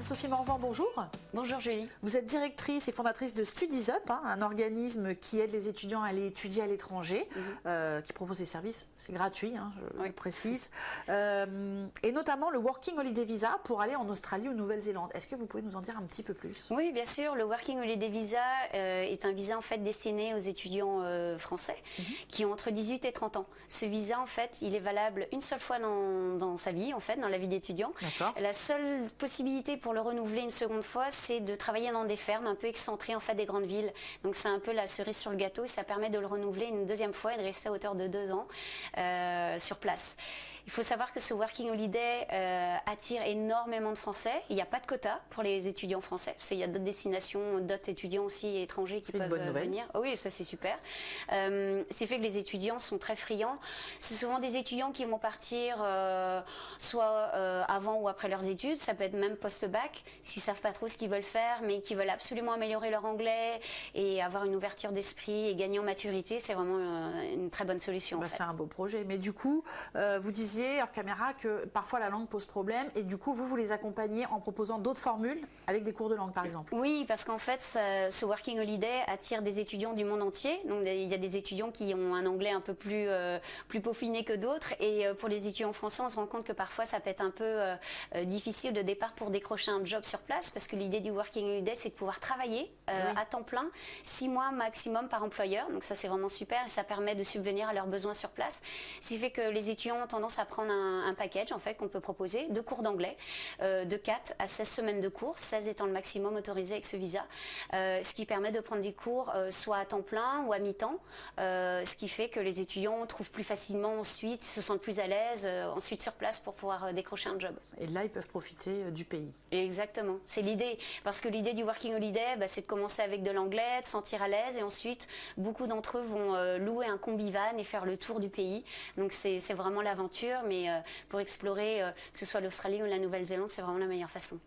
Anne-Sophie Morvan, bonjour. Bonjour Julie. Vous êtes directrice et fondatrice de Studies Up, un organisme qui aide les étudiants à aller étudier à l'étranger, qui propose des services, c'est gratuit, je le précise, et notamment le Working Holiday Visa pour aller en Australie ou Nouvelle-Zélande. Est-ce que vous pouvez nous en dire un petit peu plus? Oui, bien sûr. Le Working Holiday Visa est un visa en fait destiné aux étudiants français qui ont entre 18 et 30 ans. Ce visa, en fait, il est valable une seule fois dans sa vie, en fait, dans la vie d'étudiant. La seule possibilité pour le renouveler une seconde fois, c'est de travailler dans des fermes un peu excentrées en fait des grandes villes. Donc c'est un peu la cerise sur le gâteau et ça permet de le renouveler une deuxième fois et de rester à hauteur de 2 ans sur place. Il faut savoir que ce Working Holiday attire énormément de Français. Il n'y a pas de quota pour les étudiants français, parce qu'il y a d'autres destinations, d'autres étudiants aussi étrangers qui peuvent venir. Oh oui, ça c'est super. C'est fait que les étudiants sont très friands. C'est souvent des étudiants qui vont partir soit avant ou après leurs études. Ça peut être même post-bac, s'ils ne savent pas trop ce qu'ils veulent faire, mais qui veulent absolument améliorer leur anglais et avoir une ouverture d'esprit et gagner en maturité. C'est vraiment une très bonne solution. C'est un beau projet. Mais du coup, vous disiez hors caméra que parfois la langue pose problème et du coup vous les accompagnez en proposant d'autres formules avec des cours de langue par exemple. Oui, parce qu'en fait ce Working Holiday attire des étudiants du monde entier. Donc il y a des étudiants qui ont un anglais un peu plus peaufiné que d'autres et pour les étudiants français on se rend compte que parfois ça peut être un peu difficile de départ pour décrocher un job sur place parce que l'idée du Working Holiday c'est de pouvoir travailler à temps plein 6 mois maximum par employeur. Donc ça c'est vraiment super et ça permet de subvenir à leurs besoins sur place. Ce qui fait que les étudiants ont tendance à prendre un package en fait qu'on peut proposer de cours d'anglais de 4 à 16 semaines de cours, 16 étant le maximum autorisé avec ce visa, ce qui permet de prendre des cours soit à temps plein ou à mi-temps, ce qui fait que les étudiants trouvent plus facilement ensuite, se sentent plus à l'aise ensuite sur place pour pouvoir décrocher un job. Et là ils peuvent profiter du pays. Exactement, c'est l'idée, parce que l'idée du Working Holiday c'est de commencer avec de l'anglais, de se sentir à l'aise et ensuite beaucoup d'entre eux vont louer un combi-van et faire le tour du pays, donc c'est vraiment l'aventure. Mais pour explorer, que ce soit l'Australie ou la Nouvelle-Zélande, c'est vraiment la meilleure façon.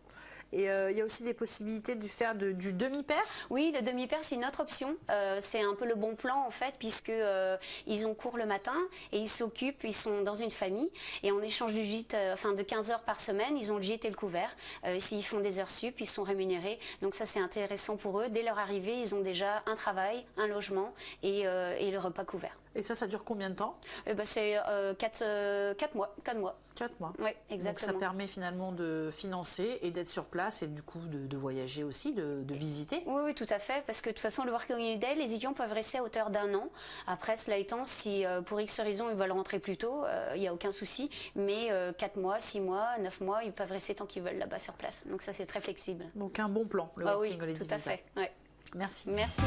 Et il y a aussi des possibilités de faire du demi-pair? Oui, le demi-pair, c'est une autre option. C'est un peu le bon plan, en fait, puisque ils ont cours le matin et ils s'occupent, ils sont dans une famille. Et en échange du gîte, de 15 heures par semaine, ils ont le gîte et le couvert. S'ils font des heures sup, ils sont rémunérés. Donc ça, c'est intéressant pour eux. Dès leur arrivée, ils ont déjà un travail, un logement et le repas couvert. Et ça dure combien de temps? C'est 4 mois. 4 mois. Oui, exactement. Donc ça permet finalement de financer et d'être sur place et du coup de voyager aussi, de visiter. Oui, tout à fait, parce que de toute façon le Working Holiday, les étudiants peuvent rester à hauteur d'1 an. Après, cela étant, si pour X raison ils veulent rentrer plus tôt, il n'y a aucun souci, mais 4 mois, 6 mois, 9 mois, ils peuvent rester tant qu'ils veulent là-bas sur place. Donc ça c'est très flexible. Donc un bon plan, le Working Holiday. Oui, tout à fait. Ouais. Merci. Merci.